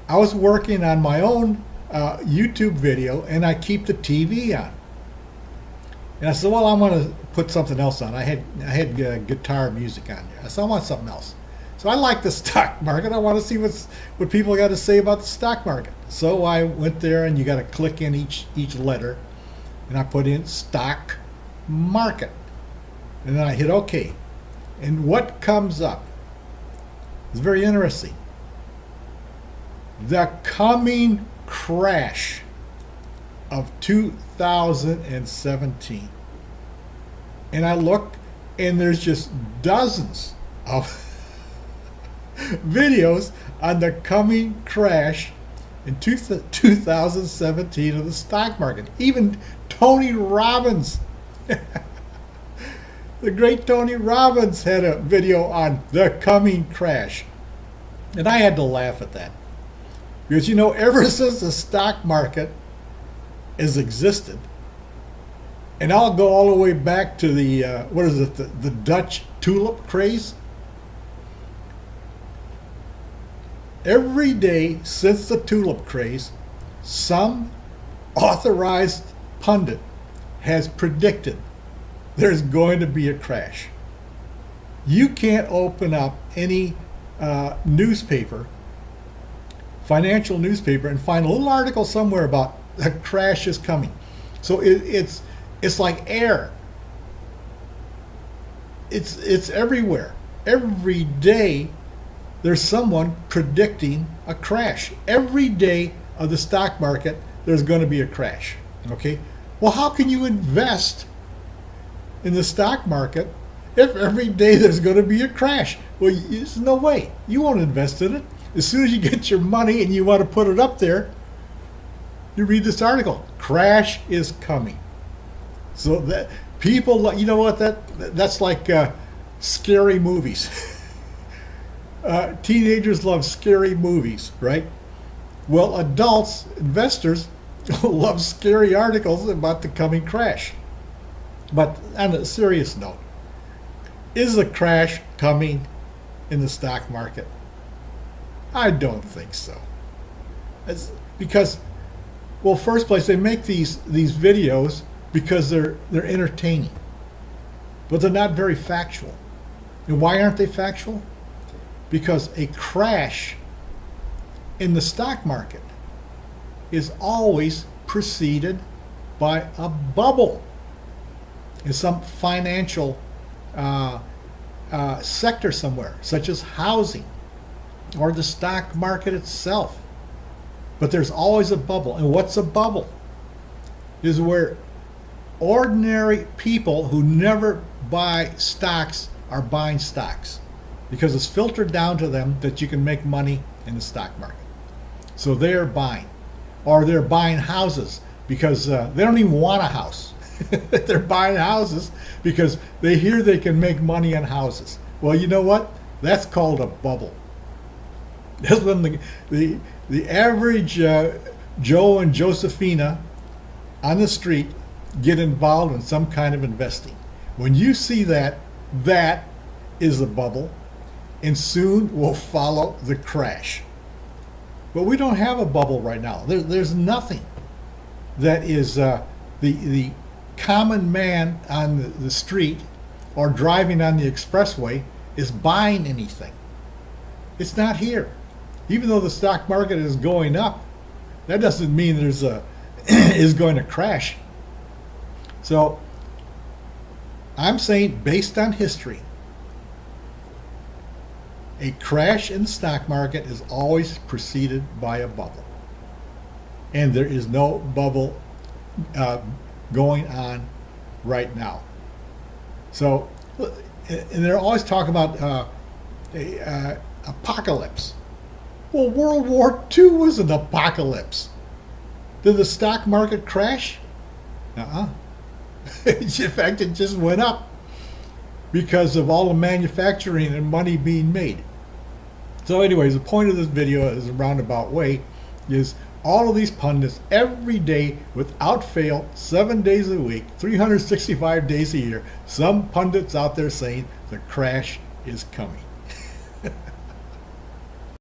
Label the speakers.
Speaker 1: I was working on my own YouTube video, and I keep the TV on. And I said, well, I'm going to put something else on. I had guitar music on there. I said, I want something else. So I like the stock market. I want to see what people got to say about the stock market. So I went there, and you got to click in each letter, and I put in stock market, and then I hit OK. And what comes up is very interesting. The coming crash of 2017. And I look, and there's just dozens of videos on the coming crash in 2017 of the stock market. Even Tony Robbins, the great Tony Robbins, had a video on the coming crash. And I had to laugh at that. Because, you know, ever since the stock market has existed, and I'll go all the way back to the, the Dutch tulip craze. Every day since the tulip craze, some authorized pundit has predicted there's going to be a crash. You can't open up any newspaper, financial newspaper, and find a little article somewhere about a crash is coming. So it's like air. It's everywhere. Every day there's someone predicting a crash. Every day of the stock market there's going to be a crash. Okay? Well, how can you invest in the stock market if every day there's going to be a crash? Well, there's no way. You won't invest in it. As soon as you get your money and you want to put it up there, you read this article. Crash is coming. So that people, you know what, that's like scary movies. Teenagers love scary movies, right? Well, adults, investors, love scary articles about the coming crash. But on a serious note, is a crash coming in the stock market? I don't think so. It's because, well, first place, they make these videos because they're entertaining, but they're not very factual. And why aren't they factual? Because a crash in the stock market is always preceded by a bubble in some financial sector somewhere, such as housing or the stock market itself. But there's always a bubble. And what's a bubble? Is where ordinary people who never buy stocks are buying stocks, because it's filtered down to them that you can make money in the stock market. So they're buying. Or they're buying houses because they don't even want a house. They're buying houses because they hear they can make money on houses. Well, you know what? That's called a bubble. That's when the average Joe and Josephina on the street get involved in some kind of investing. When you see that, that is a bubble, and soon will follow the crash. But we don't have a bubble right now. There's nothing that is the common man on the street or driving on the expressway is buying anything. It's not here. Even though the stock market is going up, that doesn't mean there's is going to crash. So I'm saying, based on history, a crash in the stock market is always preceded by a bubble. And there is no bubble going on right now. So, and they're always talking about apocalypse. Well, World War II was an apocalypse. Did the stock market crash? In fact, it just went up because of all the manufacturing and money being made. So anyways, the point of this video is a roundabout way, is all of these pundits every day without fail, 7 days a week, 365 days a year, some pundits out there saying the crash is coming.